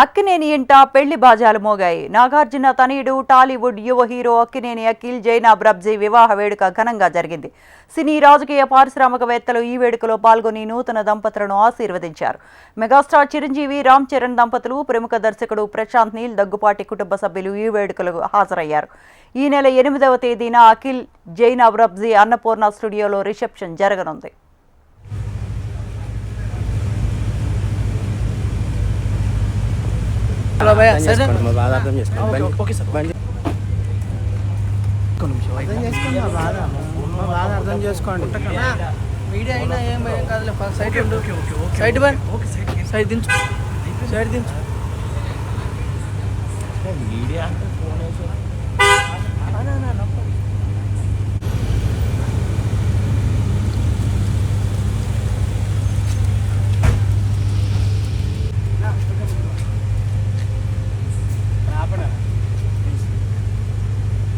అక్కినేని ఇంట పెళ్లి బాజాలు మోగాయి. నాగార్జున తనయుడు టాలీవుడ్ యువ హీరో అక్కినేని అఖిల్ జైనాబ్ రబ్జీ వివాహ వేడుక ఘనంగా జరిగింది. సినీ రాజకీయ పారిశ్రామికవేత్తలు ఈ వేడుకలో పాల్గొని నూతన దంపతులను ఆశీర్వదించారు. మెగాస్టార్ చిరంజీవి రామ్ చరణ్ దంపతులు, ప్రముఖ దర్శకుడు ప్రశాంత్ నీల్, దగ్గుపాటి కుటుంబ సభ్యులు ఈ వేడుకలకు హాజరయ్యారు. ఈ నెల 8వ తేదీన అఖిల్ జైనాబ్ రబ్జీ అన్నపూర్ణ స్టూడియోలో రిసెప్షన్ జరగనుంది. మీడియా అయినా ఏం కాదులే, సైడ్ ఉండు, సైడ్ సైడ్ దించు, సైడ్ దించు. మీడియా